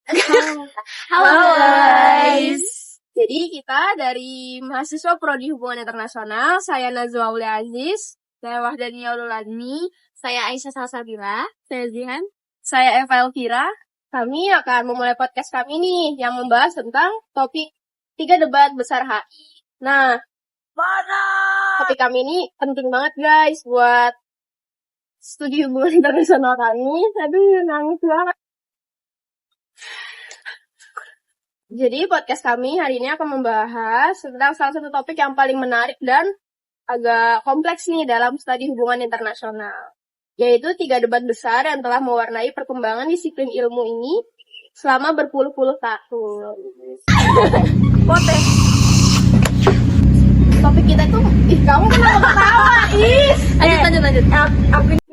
Halo guys. Jadi kita dari mahasiswa Prodi Hubungan Internasional, saya Nazwa Aulia Aziz, saya Wahdania Ululani, saya Aisyah Salsabila, saya Zihan, saya Eva Elvira. Kami akan memulai podcast kami nih yang membahas tentang topik 3 debat besar HI. Nah, topik kami ini penting banget guys buat studi hubungan internasional kami. Aduh, nangis banget. Jadi podcast kami hari ini akan membahas tentang salah satu topik yang paling menarik dan agak kompleks nih dalam studi hubungan internasional, yaitu 3 debat besar yang telah mewarnai perkembangan disiplin ilmu ini selama berpuluh-puluh tahun. Pote. Topik kita tuh, kamu kenapa ketawa? Lanjut.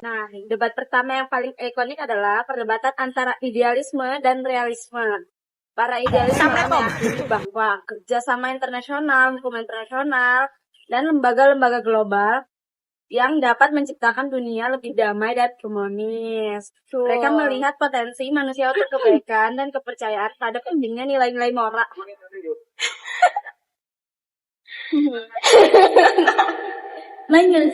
Nah, debat pertama yang paling ikonik adalah perdebatan antara idealisme dan realisme. Para idealis meyakini bahwa kerjasama internasional, hukum internasional, dan lembaga-lembaga global yang dapat menciptakan dunia lebih damai dan harmonis. Mereka melihat potensi manusia untuk kebaikan dan kepercayaan pada pentingnya nilai-nilai moral. Lanjut.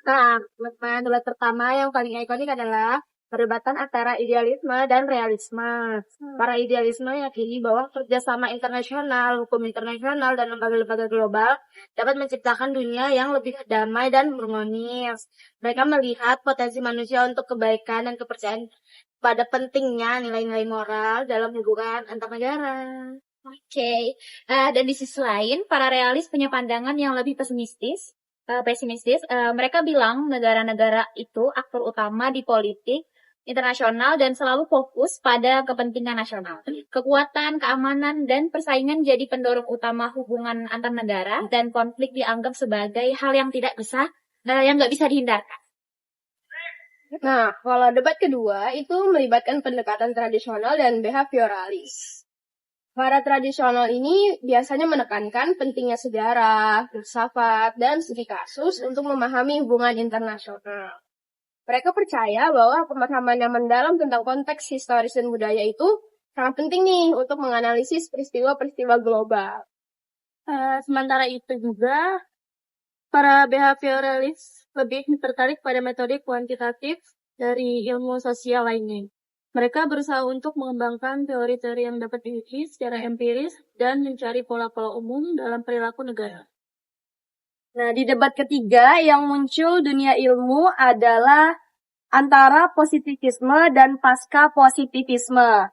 Nah, debat pertama yang paling ikonik adalah perdebatan antara idealisme dan realisme. Para idealisme yakini bahwa kerjasama internasional, hukum internasional, dan lembaga-lembaga global dapat menciptakan dunia yang lebih damai dan harmonis. Mereka melihat potensi manusia untuk kebaikan dan kepercayaan pada pentingnya nilai-nilai moral dalam hubungan antar negara. Oke. Dan di sisi lain, para realis punya pandangan yang lebih pesimistis. Mereka bilang negara-negara itu aktor utama di politik internasional dan selalu fokus pada kepentingan nasional. Kekuatan, keamanan, dan persaingan jadi pendorong utama hubungan antar negara, dan konflik dianggap sebagai hal yang nggak bisa dihindarkan. Nah, kalau debat kedua itu melibatkan pendekatan tradisional dan behavioralis. Para tradisional ini biasanya menekankan pentingnya sejarah, filsafat, dan studi kasus untuk memahami hubungan internasional. Mereka percaya bahwa pemahaman yang mendalam tentang konteks historis dan budaya itu sangat penting nih untuk menganalisis peristiwa-peristiwa global. Sementara itu juga, para behavioralis lebih tertarik pada metode kuantitatif dari ilmu sosial lainnya. Mereka berusaha untuk mengembangkan teori-teori yang dapat diuji secara empiris dan mencari pola-pola umum dalam perilaku negara. Nah, di debat ketiga yang muncul dunia ilmu adalah antara positivisme dan pasca positivisme.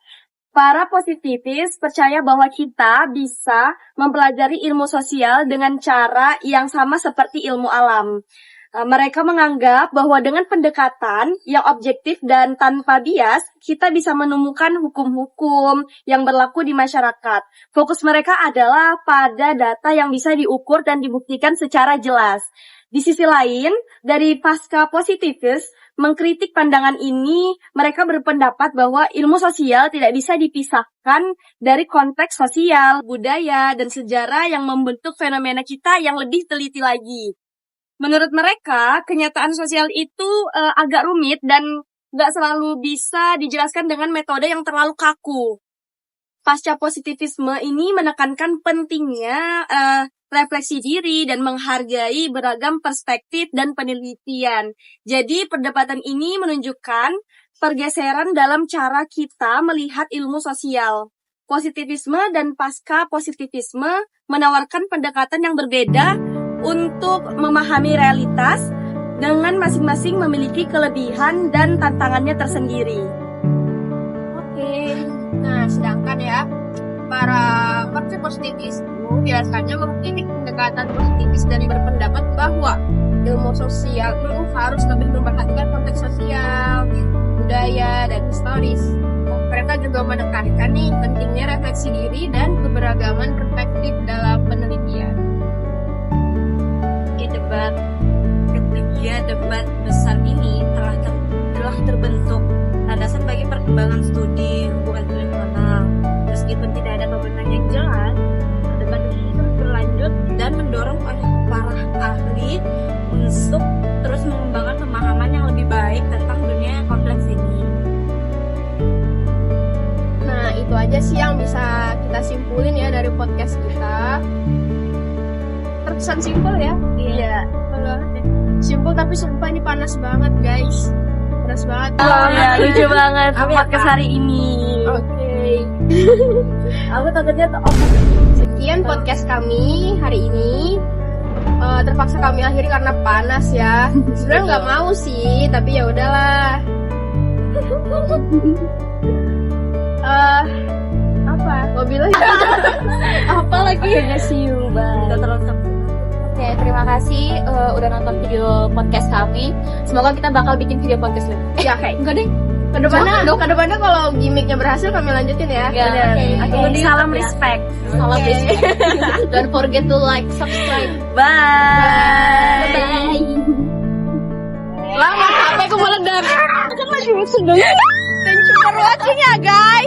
Para positivis percaya bahwa kita bisa mempelajari ilmu sosial dengan cara yang sama seperti ilmu alam. Mereka menganggap bahwa dengan pendekatan yang objektif dan tanpa bias, kita bisa menemukan hukum-hukum yang berlaku di masyarakat. Fokus mereka adalah pada data yang bisa diukur dan dibuktikan secara jelas. Di sisi lain, dari pasca positivis mengkritik pandangan ini, mereka berpendapat bahwa ilmu sosial tidak bisa dipisahkan dari konteks sosial, budaya, dan sejarah yang membentuk fenomena kita yang lebih teliti lagi. Menurut mereka, kenyataan sosial itu agak rumit dan nggak selalu bisa dijelaskan dengan metode yang terlalu kaku. Pasca positivisme ini menekankan pentingnya refleksi diri dan menghargai beragam perspektif dan penelitian. Jadi perdebatan ini menunjukkan pergeseran dalam cara kita melihat ilmu sosial. Positivisme dan pasca positivisme menawarkan pendekatan yang berbeda untuk memahami realitas dengan masing-masing memiliki kelebihan dan tantangannya tersendiri. Oke, nah sedangkan ya, para pasca positivis biasanya mengkritik pendekatan positivis dan berpendapat bahwa ilmu sosial itu harus lebih memperhatikan konteks sosial, budaya, dan historis. Mereka juga menekankan nih pentingnya refleksi diri dan keberagaman perspektif dalam penelitian. Debat besar ini telah terbentuk landasan bagi perkembangan studi hubungan internasional. Meskipun tidak ada kebenaran yang jelas, debat ini terus berlanjut dan mendorong para ahli untuk terus mengembangkan pemahaman yang lebih baik tentang dunia kompleks podcast kita. Terkesan simpel ya. Iya. Simpel tapi sumpah ini panas banget guys. Panas banget. Lucu banget podcast hari ini. Oke. Aku takutnya Sekian podcast kami hari ini. Terpaksa kami akhiri karena panas ya. Sebenarnya nggak mau sih, tapi ya udahlah. Apa? Mau bilang? Apa lagi? see you, bye. Oke, terima kasih udah nonton video podcast kami. Semoga kita bakal bikin video podcast lagi. Ya kayak. Enggak deh. Kedepannya kalau gimmicknya berhasil kami lanjutin ya. Ya, oke. Salam respect. Salam respect. Don't forget to like, subscribe. Bye. Bye. Lama HP ku meledak. Kan masih sedang. Thank you for watching ya guys.